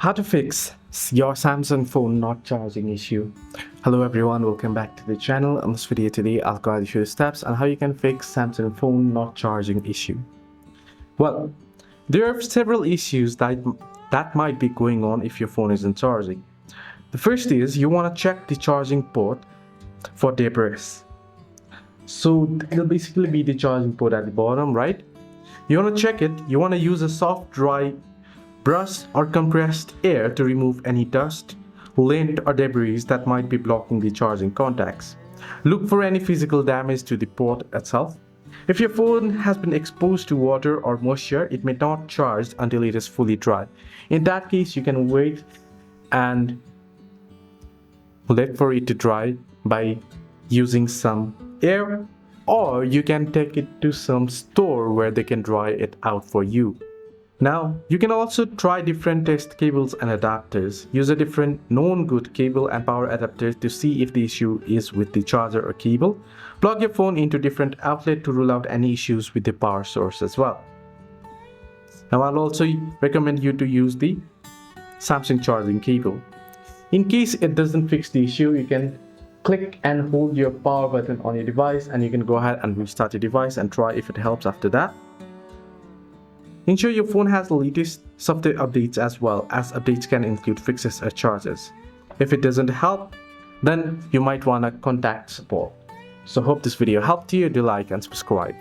How to fix your Samsung phone not charging issue. Hello everyone, welcome back to the channel. In this video today, I'll guide you through the steps on how you can fix Samsung phone not charging issue. Well, there are several issues that might be going on if your phone isn't charging. The first is you want to check the charging port for debris. So it'll basically be the charging port at the bottom, right? You want to check it. You want to use a soft, dry brush or compressed air to remove any dust, lint or debris that might be blocking the charging contacts. Look for any physical damage to the port itself. If your phone has been exposed to water or moisture, it may not charge until it is fully dry. In that case, you can wait and wait for it to dry by using some air, or you can take it to some store where they can dry it out for you. Now, you can also try different test cables and adapters. Use a different known good cable and power adapters to see if the issue is with the charger or cable. Plug your phone into different outlets to rule out any issues with the power source as well. Now, I'll also recommend you to use the Samsung charging cable. In case it doesn't fix the issue, you can click and hold your power button on your device and you can go ahead and restart your device and try if it helps after that. Ensure your phone has the latest software updates as well, as updates can include fixes or charges. If it doesn't help, then you might want to contact support. So hope this video helped you. Do like and subscribe.